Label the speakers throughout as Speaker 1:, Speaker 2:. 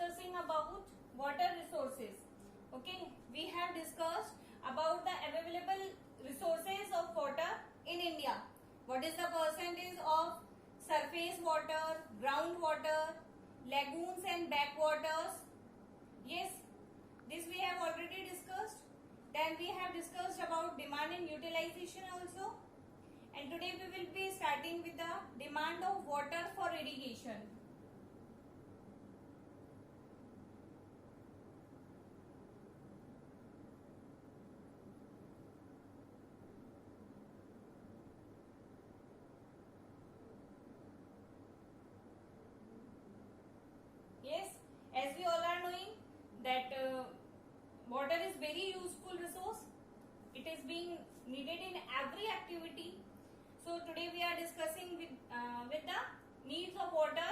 Speaker 1: discussing about water resources. Okay, we have discussed about the available resources of water in India. What is the percentage of surface water, groundwater, lagoons and backwaters? Yes, this we have already discussed. Then we have discussed about demand and utilization also. And today we will be starting with the demand of water for irrigation. Yes, as we all are knowing that water is very useful resource. It is being needed in every activity. So today we are discussing with the needs of water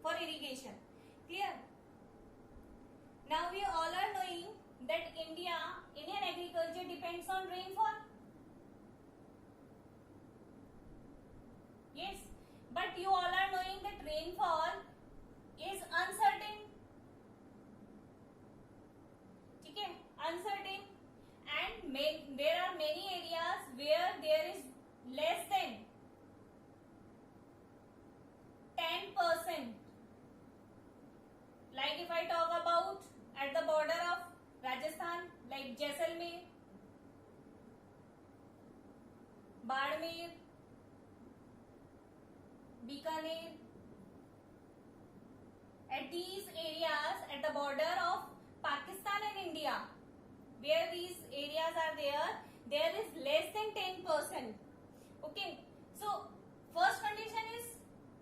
Speaker 1: for irrigation. Clear? Now we all are knowing that Indian agriculture depends on rainfall. Yes, but you all are knowing that rainfall is uncertain. ठीक है, uncertain, and there are many areas where there is less than 10%. Like if I talk about at the border of Rajasthan, like Jaisalmer, Badmer, Bikaner, at these areas at the border of Pakistan and India, where these areas are there is less than 10%. Okay, so first condition is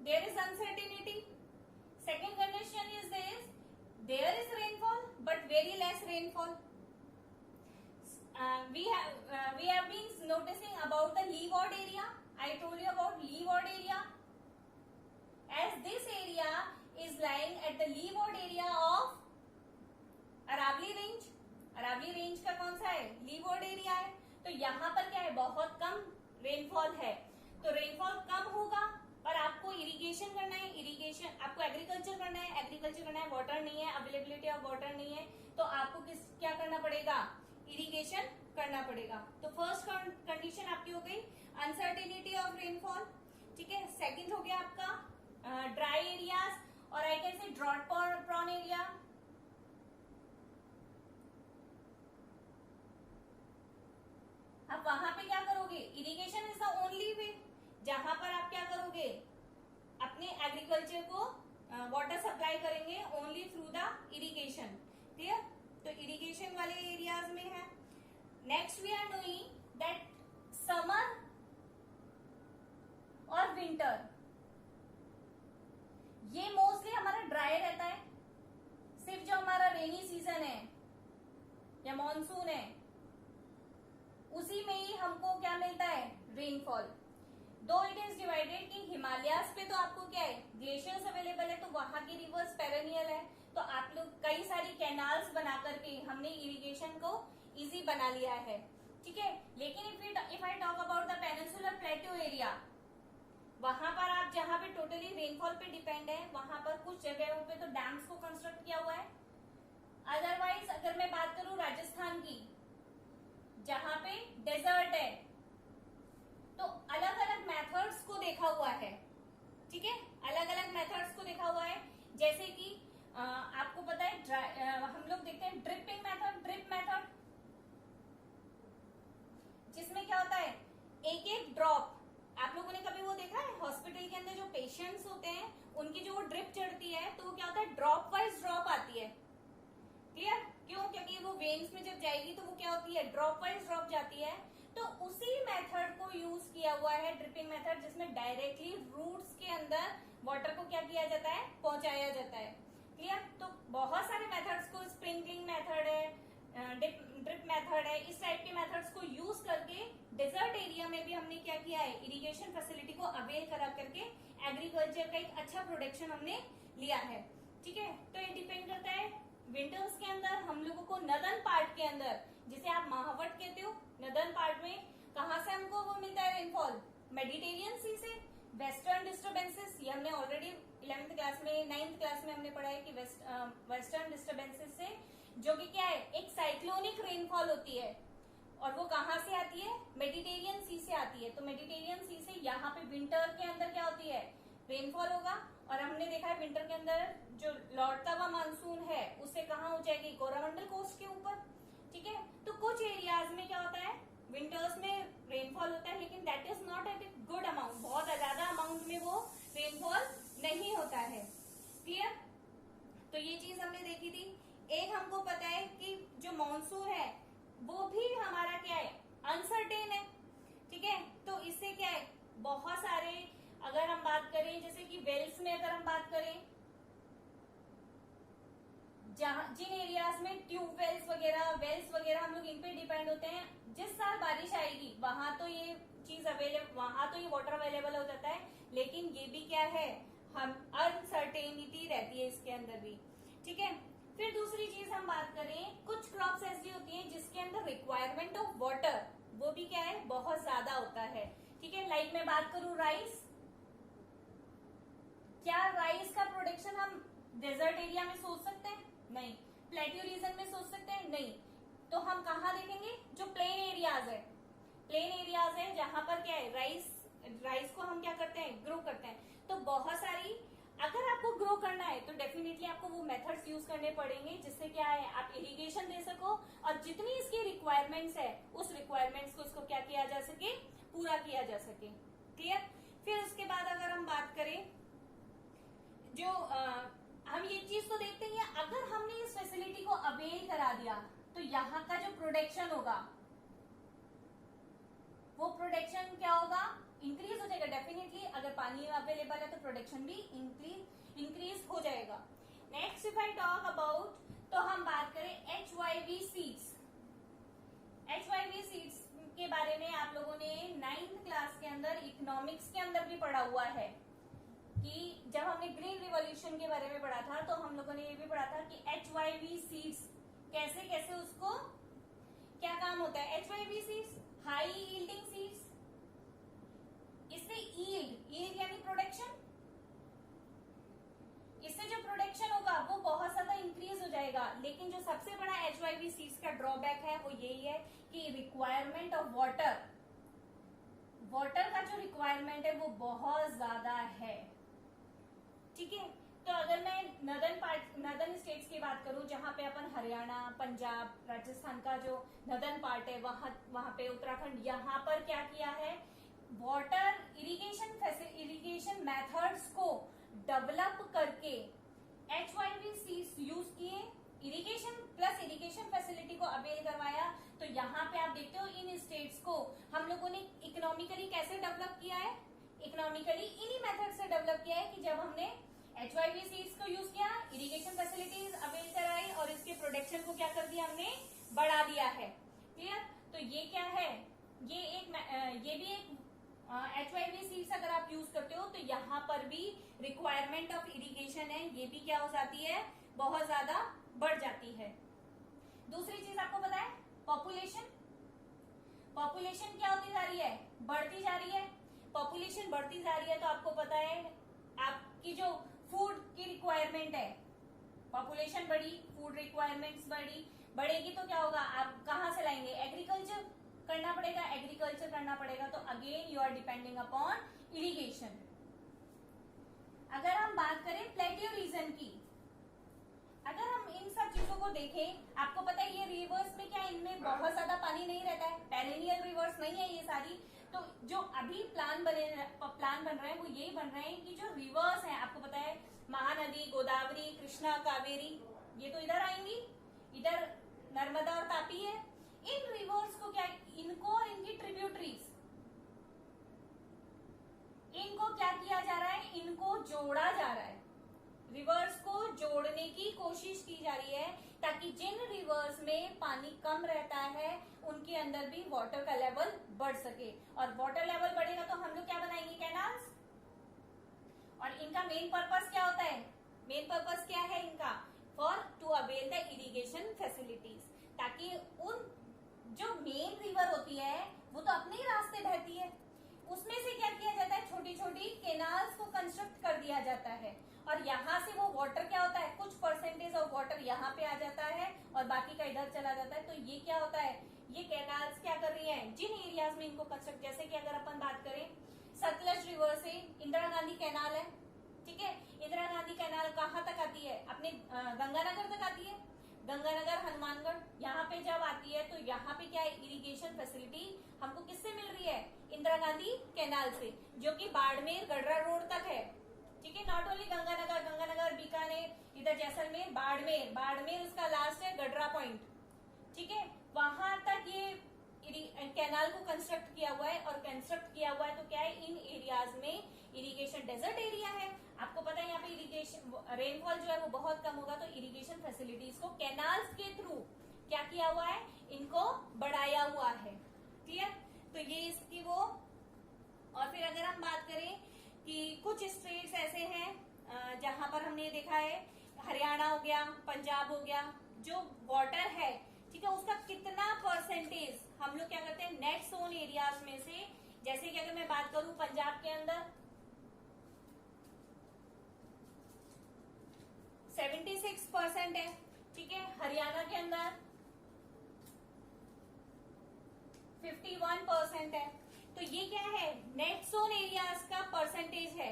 Speaker 1: there is uncertainty. Second condition is there is rainfall but very less rainfall. We have been noticing about the leeward area. I told you about leeward area. As this area is lying at the leeward area of Aravalli range. Aravalli range का कौन सा है? Levered area है. तो यहाँ पर क्या है? बहुत कम रेनफॉल है. तो रेनफॉल कम होगा और आपको इरिगेशन करना है. इरिगेशन आपको एग्रीकल्चर करना है. एग्रीकल्चर करना है, वाटर नहीं है, अवेलेबिलिटी ऑफ वाटर नहीं है, तो आपको क्या करना पड़ेगा? इरिगेशन करना पड़ेगा. तो फर्स्ट कंडीशन आपकी हो गई अनसर्टेनिटी ऑफ रेनफॉल. ठीक है. सेकेंड हो गया आपका ड्राई एरियाज और I can say drought prone area. अब वहां पे क्या करोगे? Irrigation is the only way जहां पर आप क्या करोगे? अपने एग्रीकल्चर को वाटर सप्लाई करेंगे only through the irrigation. Clear? तो इरिगेशन वाले एरियाज में है. Next we are knowing that summer और विंटर ये मोस्टली हमारा ड्राई रहता है. सिर्फ जो हमारा रेनी सीजन है या मॉनसून है उसी में ही हमको क्या मिलता है? रेनफॉल. दो इट इज डिवाइडेड कि हिमालयास पे तो आपको क्या है? ग्लेशियर्स अवेलेबल है, तो वहां की रिवर्स पेरेनियल है, तो आप लोग कई सारी कैनाल्स बना करके हमने इरिगेशन को इजी बना लिया है. ठीक है. लेकिन if I talk about the peninsular plateau area, वहां पर आप जहां पे टोटली रेनफॉल पे डिपेंड है, वहां पर कुछ जगहों पे तो डैम्स को कंस्ट्रक्ट किया हुआ है. अदरवाइज अगर मैं बात करूं राजस्थान की, जहां पे डेजर्ट है, तो अलग अलग मेथड्स को देखा हुआ है. ठीक है. अलग अलग मेथड्स को देखा हुआ है. जैसे कि आपको पता है हम लोग देखते हैं ड्रिपिंग मेथड, ड्रिप मेथड, जिसमें क्या होता है? एक एक ड्रॉप. आप लोगों ने कभी वो देखा है हॉस्पिटल के अंदर जो पेशेंट्स होते हैं उनकी जो वो ड्रिप चढ़ती है तो वो क्या होता है? ड्रॉप वाइज ड्रॉप आती है. क्लियर? क्यों? क्योंकि वो वेन्स में जब जाएगी तो वो क्या होती है? ड्रॉप वाइज ड्रॉप जाती है. तो उसी मेथड को यूज किया हुआ है ड्रिपिंग मेथड, जिसमें डायरेक्टली रूट्स के अंदर वाटर को क्या किया जाता है? पहुंचाया जाता है. क्लियर? तो बहुत सारे मेथड्स को, स्प्रिंकलिंग मेथड है, ड्रिप मेथड है, इस टाइप के मेथड्स को यूज करके डेजर्ट एरिया में भी हमने क्या किया है? इरिगेशन फैसिलिटी को अवेल करा करके एग्रीकल्चर का एक अच्छा प्रोडक्शन हमने लिया है. ठीक है. तो ये डिपेंड करता है विंटर्स के अंदर हम लोगों को नदर्न पार्ट के अंदर, जिसे आप महावट कहते हो, नदर्न पार्ट में कहां से हमको वो मिलता है रेनफॉल? मेडिटेरियन सी से. वेस्टर्न डिस्टर्बेंसेस ये हमने ऑलरेडी 11th क्लास में 9th क्लास में हमने पढ़ा है कि वेस्टर्न डिस्टर्बेंसेस से जो कि क्या है, एक साइक्लोनिक रेनफॉल होती है और वो कहाँ से आती है, मेडिटेरियन सी से आती है। तो मेडिटेरियन सी से यहाँ पे विंटर के अंदर क्या होती है, रेनफॉल होगा। और हमने देखा है विंटर के अंदर जो लौटता हुआ मानसून है उससे कहाँ हो जाएगी, कोरामंडल कोस्ट के ऊपर। ठीक है, तो कुछ एरियाज में क्या होता है, विंटर्स में रेनफॉल होता है, लेकिन that is not at a good amount, बहुत ज्यादा अमाउंट में वो रेनफॉल नहीं होता है। क्लियर, तो ये चीज हमने देखी थी। एक हमको पता है कि जो मॉनसून है वो भी हमारा क्या है, अनसर्टेन है। ठीक है, तो इससे क्या है, बहुत सारे, अगर हम बात करें जैसे कि वेल्स में अगर हम बात करें, जहां जिन एरियाज में ट्यूबवेल्स वगैरह, वेल्स वगैरह हम लोग इन पे डिपेंड होते हैं, जिस साल बारिश आएगी वहां तो ये चीज अवेलेबल, वहां तो ये वाटर अवेलेबल हो जाता है, लेकिन ये भी क्या है, हम अनसर्टेनिटी रहती है इसके अंदर भी। ठीक है, फिर दूसरी चीज हम बात करें, कुछ क्रॉप्स ऐसी होती हैं जिसके अंदर रिक्वायरमेंट ऑफ वाटर वो भी क्या है, बहुत ज्यादा होता है। ठीक है, लाइक मैं बात करूं राइस, क्या राइस का प्रोडक्शन हम डेजर्ट एरिया में सोच सकते हैं, नहीं। प्लेट्यू रीजन में सोच सकते हैं, नहीं। तो हम कहाँ देखेंगे, जो प्लेन एरियाज है, प्लेन एरियाज है जहां पर क्या है, राइस को हम क्या करते हैं, ग्रो करते हैं। तो बहुत सारी, अगर आपको ग्रो करना है तो डेफिनेटली आपको वो मेथड्स यूज करने पड़ेंगे जिससे क्या है, आप इरिगेशन दे सको और जितनी इसकी रिक्वायरमेंट्स है उस रिक्वायरमेंट्स को इसको क्या किया जा सके, पूरा किया जा सके। क्लियर, फिर उसके बाद अगर हम बात करें, जो हम ये चीज तो देखते हैं, अगर हमने इस फैसिलिटी को अवेल करा दिया तो यहाँ का जो प्रोडक्शन होगा वो प्रोडक्शन क्या होगा, इंक्रीज हो जाएगा डेफिनेटली। अगर पानी अवेलेबल है तो प्रोडक्शन भी इंक्रीज हो जाएगा। Next if I talk about, तो हम बात करें HYV सीड्स। HYV सीड्स के बारे में आप लोगों ने 9th क्लास के अंदर इकोनॉमिक्स के अंदर भी पढ़ा हुआ है कि जब हमने ग्रीन रिवॉल्यूशन के बारे में पढ़ा था तो हम लोगों ने ये भी पढ़ा था कि HYV सीड्स कैसे कैसे उसको क्या काम होता है। HYV seeds high yielding seeds, इससे यील्ड यानी प्रोडक्शन, इससे जो प्रोडक्शन होगा वो बहुत ज्यादा इंक्रीज हो जाएगा। लेकिन जो सबसे बड़ा HYV सीड्स का ड्रॉबैक है वो यही है कि रिक्वायरमेंट ऑफ वाटर का जो रिक्वायरमेंट है वो बहुत ज्यादा है। ठीक है, तो अगर मैं नर्दर्न स्टेट्स की बात करूं, जहां पे अपन हरियाणा, पंजाब, राजस्थान का जो नर्दर्न पार्ट है, वहां पे उत्तराखंड, यहाँ पर क्या किया है, वाटर इरिगेशन मेथड्स को डेवलप करके HYV सीड्स यूज किए, इरिगेशन फैसिलिटी को अवेल करवाया। तो यहाँ पे आप देखते हो इन स्टेट्स को हम लोगों ने इकोनॉमिकली कैसे डेवलप किया है, इकोनॉमिकली इन्हीं मेथड से डेवलप किया है कि जब हमने HYV सीड्स को यूज किया, इरिगेशन फैसिलिटीज अवेल कराई और इसके प्रोडक्शन को क्या कर दिया, हमने बढ़ा दिया है। क्लियर, तो ये क्या है, ये भी एक HYV सीड्स अगर आप यूज करते हो तो यहाँ पर भी रिक्वायरमेंट ऑफ इरिगेशन है, ये भी क्या हो जाती है, बहुत ज्यादा बढ़ जाती है। दूसरी चीज आपको पता है, पॉपुलेशन क्या होती जा रही है, बढ़ती जा रही है। पॉपुलेशन बढ़ती जा रही है तो आपको पता है आपकी जो फूड की रिक्वायरमेंट है, पॉपुलेशन बढ़ी, फूड रिक्वायरमेंट्स बढ़ेगी तो क्या होगा, आप कहाँ से लाएंगे, एग्रीकल्चर करना पड़ेगा। तो again you are depending upon irrigation. अगर हम बात करें प्लेट्यू रीजन की, अगर हम इन सब चीजों को देखें, आपको पता है ये रिवर्स में क्या, इनमें बहुत ज्यादा पानी नहीं रहता है, पेरेनियल रिवर्स नहीं है ये सारी। तो जो अभी प्लान बन रहे हैं वो यही बन रहे हैं कि जो रिवर्स हैं, आपको पता है महानदी, गोदावरी, कृष्णा, कावेरी, ये तो इधर आएंगी, इधर नर्मदा और तापी है। इन रिवर्स को क्या, इनको और इनकी ट्रिब्यूटरीज, इनको क्या किया जा रहा है, इनको जोड़ा जा रहा है, रिवर्स को जोड़ने की कोशिश की जा रही है ताकि जिन रिवर्स में पानी कम रहता है उनके अंदर भी वाटर का लेवल बढ़ सके। और वाटर लेवल बढ़ेगा तो हम लोग क्या बनाएंगे, कैनाल्स। और इनका मेन पर्पस क्या होता है, मेन पर्पस क्या है इनका, for to avail the irrigation facilities, ताकि उन जो मेन रिवर होती है वो तो अपने ही रास्ते बहती है, उसमें से क्या किया जाता है, छोटी छोटी केनाल्स को कंस्ट्रक्ट कर दिया जाता है और यहाँ से वो वाटर क्या होता है, कुछ परसेंटेज ऑफ वाटर यहाँ पे आ जाता है और बाकी का इधर चला जाता है। तो ये क्या होता है, ये कैनाल्स क्या कर रही हैं, जिन एरियाज में इनको कंस्ट्रक्ट, जैसे कि अगर अपन बात करें सतलज रिवर से इंदिरा गांधी कैनाल है, ठीक है, इंदिरा गांधी कैनाल कहाँ तक आती है, अपने गंगानगर तक आती है, गंगानगर हनुमानगढ़, यहाँ पे जब आती है तो यहाँ पे क्या है, इरिगेशन फैसिलिटी हमको किससे मिल रही है, इंदिरा गांधी कैनाल से, जो कि बाड़मेर गढ़रा रोड तक है, ठीक है, नॉट ओनली गंगानगर, गंगानगर बीकानेर, इधर जैसलमेर, बाड़मेर, बाड़मेर उसका लास्ट है गढ़रा पॉइंट, ठीक है, वहां तक ये कैनाल को कंस्ट्रक्ट किया हुआ है। और कंस्ट्रक्ट किया हुआ है तो क्या है, इन एरियाज में इरिगेशन, डेजर्ट एरिया है, आपको पता है यहाँ पे इरिगेशन रेनफॉल जो है वो बहुत कम होगा, तो इरिगेशन फैसिलिटीज को कैनाल्स के थ्रू क्या किया हुआ है, इनको बढ़ाया हुआ है, क्लियर। तो ये इसकी वो, और फिर अगर हम बात करें कि कुछ स्टेट्स ऐसे हैं जहां पर हमने देखा है, हरियाणा हो गया, पंजाब हो गया, जो वाटर है, ठीक है, उसका कितना परसेंटेज हम लोग क्या करते हैं, नेट सोन एरियाज में से, जैसे कि अगर मैं बात करूं पंजाब के अंदर 76% है, ठीक है, हरियाणा के अंदर 51% है। तो ये क्या है, नेट सोन एरियाज का परसेंटेज है,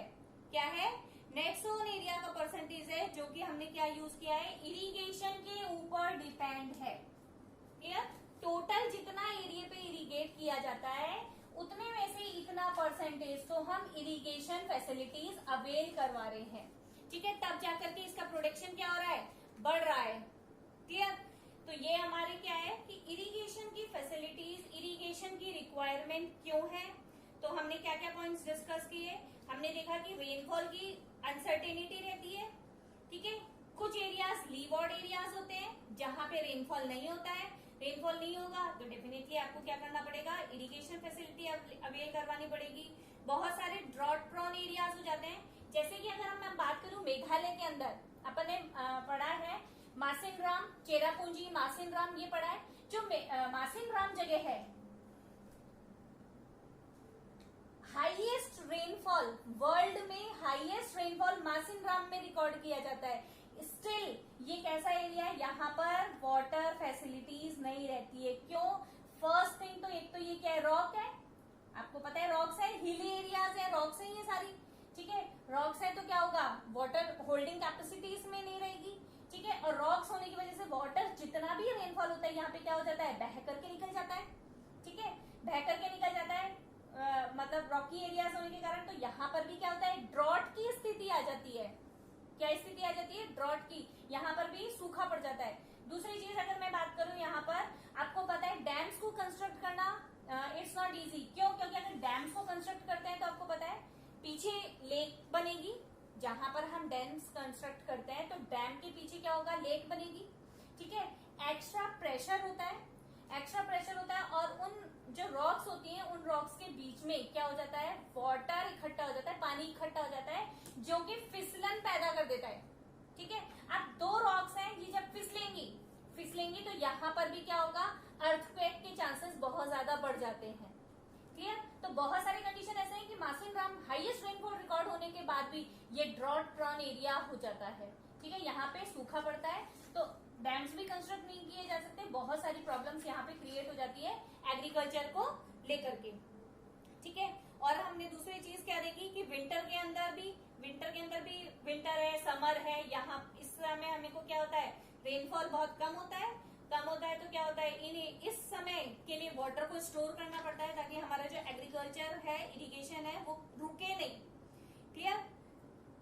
Speaker 1: क्या है, नेट सोन एरिया का परसेंटेज है, जो कि हमने क्या यूज किया है, इरिगेशन के ऊपर डिपेंड है, क्लियर। टोटल जितना एरिया पे इरिगेट किया जाता है उतने में से इतना परसेंटेज तो हम इरिगेशन फैसिलिटीज अवेल करवा रहे हैं, ठीक है, तब जाकर के इसका प्रोडक्शन क्या हो रहा है, बढ़ रहा है, क्लियर। तो ये हमारे क्या है कि इरिगेशन की फैसिलिटीज, इरिगेशन की रिक्वायरमेंट क्यों है, तो हमने क्या क्या पॉइंट्स डिस्कस किए, हमने देखा कि रेनफॉल की अनसर्टेनिटी रहती है, ठीक है, कुछ एरियाज लीवॉर्ड एरियाज होते हैं जहां पे रेनफॉल नहीं होता है, रेनफॉल नहीं होगा तो डेफिनेटली आपको क्या करना पड़ेगा, इरिगेशन फैसिलिटी अवेल करवानी पड़ेगी। बहुत सारे ड्रॉट प्रोन एरियाज हो जाते हैं, जैसे कि अगर मैं बात करूं मेघालय के अंदर, अपन ने पढ़ा है मासिनराम, चेरापूंजी, मासिनराम, ये पढ़ा है, जो मासिनराम जगह है, हाईएस्ट रेनफॉल, वर्ल्ड में हाईएस्ट रेनफॉल मासिनराम में रिकॉर्ड किया जाता है। स्टिल ये कैसा एरिया है, यहाँ पर वाटर फैसिलिटीज नहीं रहती है, क्यों, फर्स्ट थिंग तो एक तो ये क्या है, रॉक है, आपको पता है रॉक्स है, हिली एरियाज है, रॉक्स है ये सारी, ठीक है, रॉक्स है तो क्या होगा, वाटर होल्डिंग कैपेसिटी इसमें नहीं रहेगी, ठीक है, और रॉक्स होने की वजह से वाटर जितना भी रेनफॉल होता है यहाँ पे क्या हो जाता है, बह करके निकल जाता है, ठीक है, बह करके निकल जाता है, मतलब रॉकी एरियाज होने के कारण। तो यहाँ पर भी क्या होता है, ड्रॉट की स्थिति आ जाती है, क्या स्थिति आ जाती है, ड्रॉट की, यहाँ पर भी सूखा पड़ जाता है। दूसरी चीज अगर मैं बात करूं, यहाँ पर आपको पता है डैम्स को कंस्ट्रक्ट करना इट्स नॉट इजी, क्यों, क्योंकि अगर डैम्स को कंस्ट्रक्ट करते हैं तो आपको पता है पीछे लेक बनेगी, जहां पर हम डैम्स कंस्ट्रक्ट करते हैं तो डैम के पीछे क्या होगा, लेक बनेगी, ठीक है, एक्स्ट्रा प्रेशर होता है, एक्स्ट्रा प्रेशर होता है, और उन जो रॉक्स होती हैं उन रॉक्स के बीच में क्या हो जाता है, वाटर इकट्ठा हो जाता है, पानी इकट्ठा हो जाता है, जो कि फिसलन पैदा कर देता है, ठीक है। अब दो रॉक्स हैं, ये जब फिसलेंगी तो यहाँ पर भी क्या होगा, अर्थक्वेक के चांसेस बहुत ज्यादा बढ़ जाते हैं, क्लियर। तो बहुत सारे कंडीशन ऐसे हैं कि मासिनराम हाईएस्ट रेनफॉल रिकॉर्ड होने के बाद भी ये ड्रॉट प्रोन एरिया हो जाता है, ठीक है, यहाँ पे सूखा पड़ता है, तो डैम्स भी कंस्ट्रक्ट नहीं किए जा सकते, बहुत सारी प्रॉब्लम्स यहाँ पे क्रिएट हो जाती है एग्रीकल्चर को लेकर के, ठीक है। और हमने दूसरी चीज क्या देखी कि विंटर के अंदर भी विंटर है, समर है, यहाँ इस समय हमें को क्या होता है, रेनफॉल बहुत कम होता है तो क्या होता है, इस समय के लिए वाटर को स्टोर करना पड़ता है ताकि हमारा जो एग्रीकल्चर है, इरिगेशन है, वो रुके नहीं, क्लियर।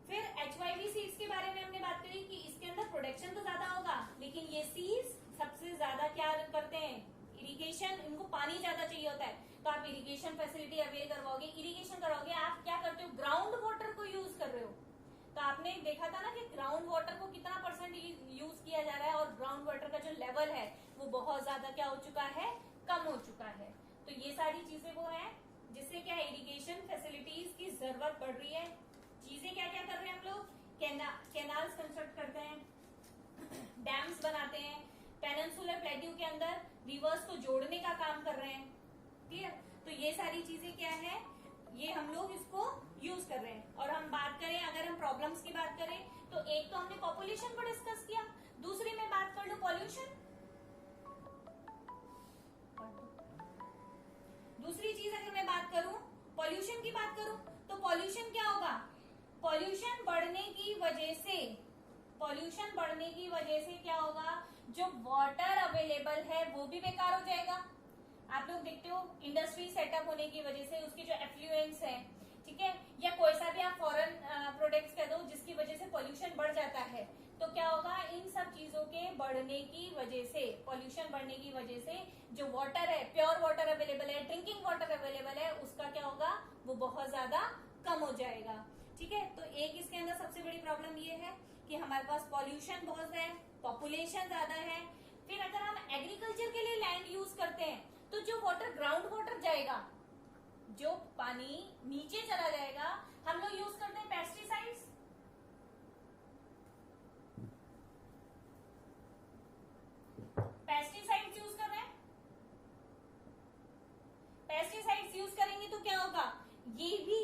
Speaker 1: फिर HYV सीड्स के बारे में हमने बात करी कि इसके अंदर प्रोडक्शन तो ज्यादा होगा, लेकिन ये सीड्स सबसे ज्यादा क्या करते हैं, इरिगेशन, इनको पानी ज्यादा चाहिए होता है, तो आप इरिगेशन फैसिलिटी अवेल करवाओगे, इरिगेशन कराओगे, आप क्या करते हो, ग्राउंड वाटर को यूज कर रहे हो। तो आपने देखा था ना कि ग्राउंड वाटर को कितना परसेंट यूज किया जा रहा है, और ग्राउंड वाटर का जो लेवल है वो बहुत ज्यादा क्या हो चुका है, कम हो चुका है। तो ये सारी चीजें वो है जिससे क्या इरिगेशन फैसिलिटीज की जरूरत पड़ रही है। चीजें क्या क्या कर रहे हैं हम लोग, कैनाल्स कंस्ट्रक्ट करते हैं, डैम्स बनाते हैं, पेनिनसुलर प्लेट्यू के अंदर रिवर्स को जोड़ने का काम कर रहे हैं, क्लियर। तो ये सारी चीजें क्या है, ये हम लोग इसको यूज कर रहे हैं। और हम बात करें, अगर हम प्रॉब्लम्स की बात करें, तो एक तो हमने पॉपुलेशन को डिस्कस किया, दूसरी में बात कर लो पॉल्यूशन। दूसरी चीज अगर मैं बात करूं, पॉल्यूशन की बात करूं, तो पॉल्यूशन क्या होगा? पॉल्यूशन बढ़ने की वजह से, पॉल्यूशन बढ़ने की वजह से क्या होगा? जो वाटर अवेलेबल है वो भी बेकार हो जाएगा। आप लोग देखते हो इंडस्ट्री सेटअप होने की वजह से उसके जो एफ्लुएंस है, ठीक है, या कोई सा भी आप फॉरेन प्रोडक्ट्स कह दो जिसकी वजह से पॉल्यूशन बढ़ जाता है, तो क्या होगा? इन सब चीजों के बढ़ने की वजह से, पॉल्यूशन बढ़ने की वजह से जो वाटर है, प्योर वाटर अवेलेबल है, ड्रिंकिंग वाटर अवेलेबल है, उसका क्या होगा? वो बहुत ज्यादा कम हो जाएगा। ठीक है, तो एक इसके अंदर सबसे बड़ी प्रॉब्लम ये है कि हमारे पास पॉल्यूशन बहुत है, पॉपुलेशन ज्यादा है। फिर अगर हम एग्रीकल्चर के लिए लैंड यूज करते हैं, तो जो वाटर, ग्राउंड वाटर जाएगा, जो पानी नीचे चला जाएगा, हम लोग यूज करते हैं पेस्टिसाइड्स। पेस्टिसाइड्स यूज कर रहे हैं। पेस्टिसाइड्स यूज करेंगे तो क्या होगा? ये भी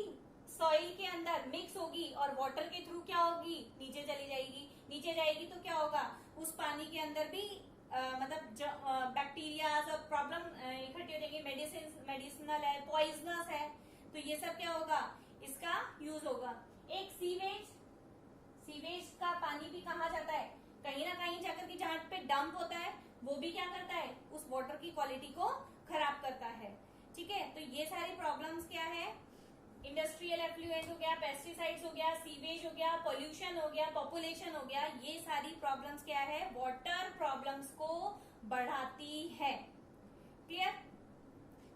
Speaker 1: सॉइल के अंदर मिक्स होगी और वाटर के थ्रू क्या होगी? नीचे चली जाएगी। नीचे जाएगी तो क्या होगा? उस पानी के अंदर भी मतलब जो बैक्टीरिया और प्रॉब्लम इकट्ठी हो जाएंगे, मेडिसिनल है, पॉइजनस है, तो ये सब क्या होगा? इसका यूज होगा। एक सीवेज, सीवेज का पानी भी कहा जाता है, कहीं ना कहीं जाकर के जहां पे डंप होता है वो भी क्या करता है? उस वाटर की क्वालिटी को खराब करता है। ठीक है, तो ये सारी प्रॉब्लम्स क्या है? इंडस्ट्रियल एफ्लुएंट हो गया, पेस्टिसाइड्स हो गया, सीवेज हो गया, पोल्यूशन हो गया, पॉपुलेशन हो गया, ये सारी प्रॉब्लम्स क्या है? वाटर प्रॉब्लम्स को बढ़ाती है। क्लियर?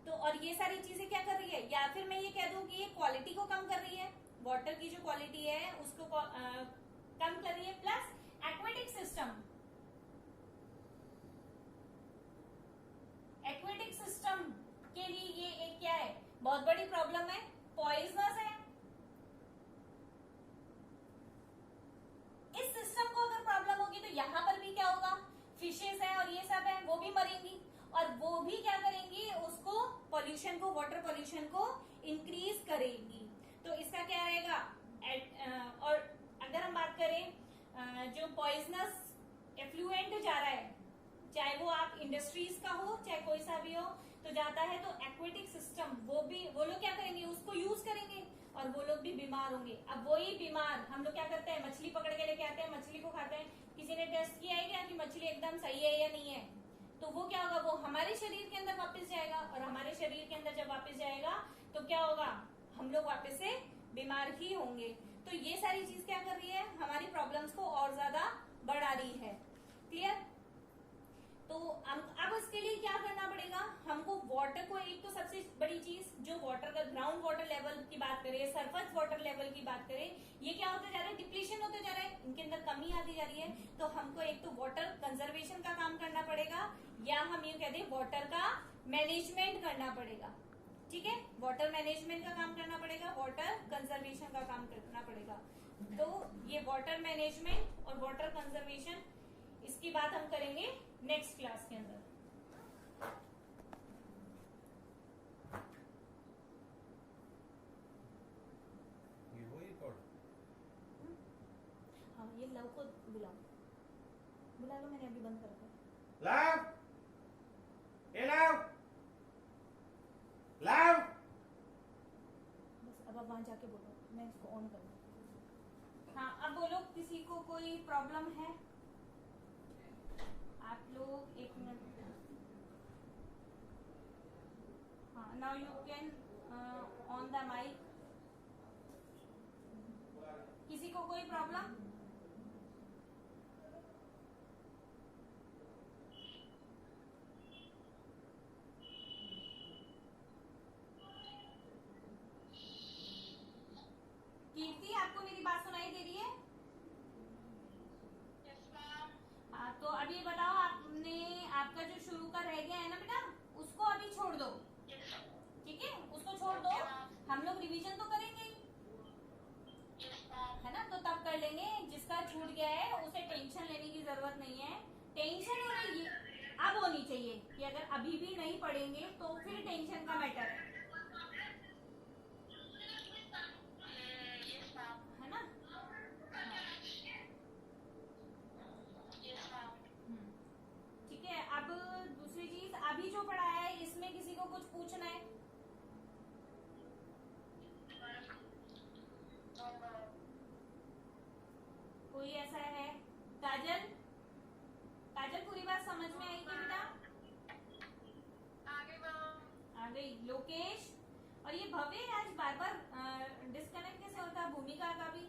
Speaker 1: तो और ये सारी चीजें क्या कर रही है? या फिर मैं ये कह दूं कि ये क्वालिटी को कम कर रही है, वाटर की जो क्वालिटी है उसको कम कर रही है। Plus aquatic system, aquatic system के लिए ये एक क्या है? बहुत बड़ी प्रॉब्लम है, पॉइजनस है। इस सिस्टम को अगर प्रॉब्लम होगी तो यहां पर भी क्या होगा? फिशेस है और ये सब है, वो भी मरेंगी और वो भी क्या करेंगी? उसको पॉल्यूशन को, वाटर पॉल्यूशन को इंक्रीज करेंगी। तो इसका क्या रहेगा? और अगर हम बात करें जो पॉइजनस एफ्लुएंट जा रहा है, चाहे वो आप इंडस्ट्रीज का हो चाहे कोई सा भी हो, तो जाता है तो एक्वेटिक सिस्टम, वो लोग क्या करेंगे? उसको यूज करेंगे और वो लोग भी बीमार होंगे। अब वही बीमार हम लोग क्या करते हैं? मछली पकड़ के लेके आते हैं, मछली को खाते हैं। किसी ने टेस्ट किया है क्या कि मछली एकदम सही है या नहीं है? तो वो क्या होगा? वो हमारे शरीर के अंदर वापस जाएगा और हमारे शरीर के अंदर जब वापस जाएगा तो क्या होगा? हम लोग वापस से बीमार ही होंगे। तो ये सारी चीज क्या कर रही है? हमारी प्रॉब्लम्स को और ज्यादा बढ़ा रही है। क्लियर? तो अब इसके लिए क्या करना पड़ेगा? हमको वाटर को, एक तो सबसे बड़ी चीज जो वाटर का ग्राउंड वाटर लेवल की बात करें, सरफेस वाटर लेवल की बात करें, ये क्या होता जा रहा है? डिप्लीशन होता जा रहा है, इनके अंदर कमी आती जा रही है। तो हमको एक तो वाटर कंजर्वेशन का काम करना पड़ेगा, या हम ये कहते हैं वाटर का मैनेजमेंट करना पड़ेगा। ठीक है, वाटर मैनेजमेंट का काम करना पड़ेगा, वाटर कंजर्वेशन का काम करना पड़ेगा। तो ये वाटर मैनेजमेंट और वाटर कंजर्वेशन, इसकी बात हम करेंगे नेक्स्ट क्लास के अंदर।
Speaker 2: ये वो रिकॉर्ड,
Speaker 1: हाँ, ये लव को बुला लो, मैंने अभी बंद कर दिया।
Speaker 2: लव, ये लव, लव,
Speaker 1: बस अब आप वहां जाके बोलो, मैं इसको ऑन कर दूँ। हाँ, अब बोलो, किसी को कोई प्रॉब्लम है? आप लोग एक मिनट। हाँ, now you can on the mic. किसी को कोई प्रॉब्लम? कीर्ति, आपको मेरी बात सुनाई दे रही है? हाँ, तो अब ये बताओ, आपने आपका जो शुरू का रह गया है ना बेटा, उसको अभी छोड़ दो। ठीक है, उसको छोड़ दो, हम लोग रिवीजन तो करेंगे ही, है ना? तो तब कर लेंगे। जिसका छूट गया है उसे टेंशन लेने की जरूरत नहीं है। टेंशन हो रही है अब होनी चाहिए कि अगर अभी भी नहीं पढ़ेंगे तो फिर टेंशन का मैटर है। कुछ पूछना है? कोई ऐसा है? काजल, काजल पूरी बात समझ में आई क्या बेटा? आ गई। लोकेश और ये भव्य आज बार बार डिस्कनेक्ट कैसे होता है? भूमिका का भी